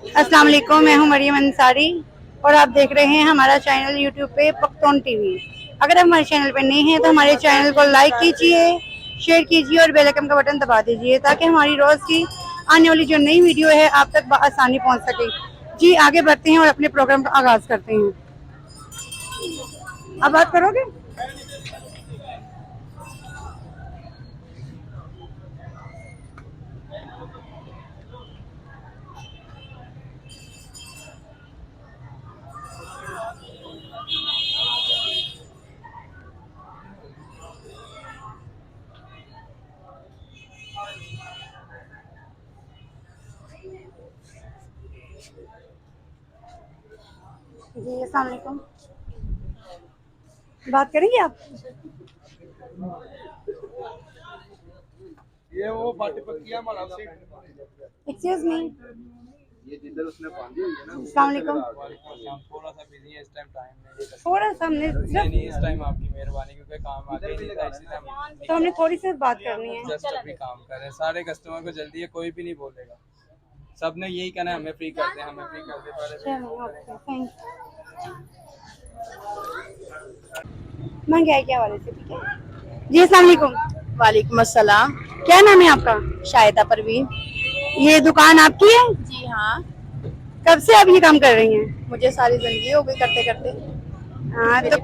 अस्सलाम वालेकुम, मैं हूं मरियम अंसारी और आप देख रहे हैं हमारा चैनल यूट्यूब पे पख्तून टीवी। अगर आप हमारे चैनल पे नए हैं तो हमारे चैनल को लाइक कीजिए, शेयर कीजिए और बेल आइकन का बटन दबा दीजिए ताकि हमारी रोज की आने वाली जो नई वीडियो है आप तक आसानी पहुंच सके। जी आगे बढ़ते हैं और अपने प्रोग्राम का आगाज करते हैं। अब बात करोगे? जी अस्सलाम वालेकुम, बात करेंगे आप? ये वो पार्टी पक्की हमारा एक्सक्यूज मी, ये जिधर उसने बांधी हुई है ना। अस्सलाम वालेकुम। थोड़ा सा बिजी है इस टाइम नहीं है। थोड़ा सा हमने नहीं इस टाइम आपकी मेहरबानी क्योंकि काम आगे नहीं था इसलिए हम तो हमने थोड़ी सी बात करनी है। जस्ट अभी काम कर रहे हैं। सारे कस्टमर को जल्दी है, कोई भी नहीं बोलेगा। सबने यही कहना है हमें फ्री कर दे, हमें फ्री कर दे। चलो ओके, थैंक महंगाई के हवाले से, ठीक है जी। अस्सलाम वालेकुम। वालेकुम अस्सलाम। क्या नाम है आपका? शाहिदा परवीन। ये दुकान आपकी है? जी हाँ, कब से आप ये काम कर रही हैं? मुझे सारी जिंदगी हो गई करते करते। हाँ तो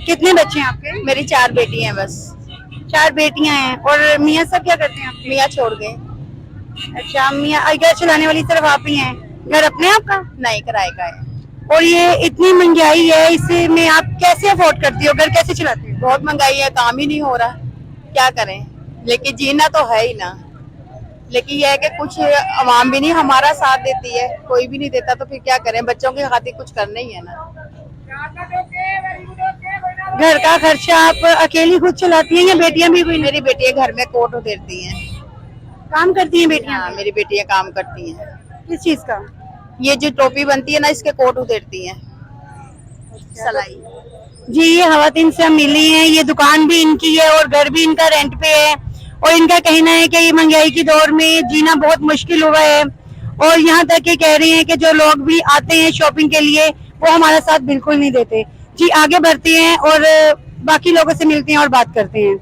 कितने बच्चे हैं आपके? मेरी 4 बेटी हैं बस। 4 बेटियां हैं। और मियाँ सब क्या करते हैं आपके? मियाँ छोड़ गए। अच्छा, मियाँ घर चलाने वाली सिर्फ आप ही हैं? घर अपने आपका? नहीं, किराए का है। और ये इतनी महंगाई है, इसमें आप कैसे अफोर्ड करती हो? घर कैसे चलाती हो? बहुत महंगाई है, काम ही नहीं हो रहा, क्या करें। लेकिन जीना तो है ही ना। लेकिन यह है कि कुछ आवाम भी नहीं हमारा साथ देती है, कोई भी नहीं देता तो फिर क्या करें। बच्चों की खातिर कुछ करना ही है ना। घर का खर्चा आप अकेली खुद चलाती हैं या बेटियां भी कोई? मेरी बेटियां घर में कोट उधेरती हैं। काम करती हैं बेटियां? हाँ, मेरी बेटियां काम करती हैं। किस चीज का? ये जो टोपी बनती है ना, इसके कोट उधेरती हैं, सलाई। जी ये खवातीन से हम मिली हैं। ये दुकान भी इनकी है और घर भी इनका रेंट पे है और इनका कहना है कि ये महंगाई के दौर में जीना बहुत मुश्किल हुआ है और यहाँ तक ये कह रही हैं कि जो लोग भी आते हैं शॉपिंग के लिए वो हमारा साथ बिल्कुल नहीं देते। जी आगे बढ़ते हैं और बाकी लोगों से मिलते हैं और बात करते हैं।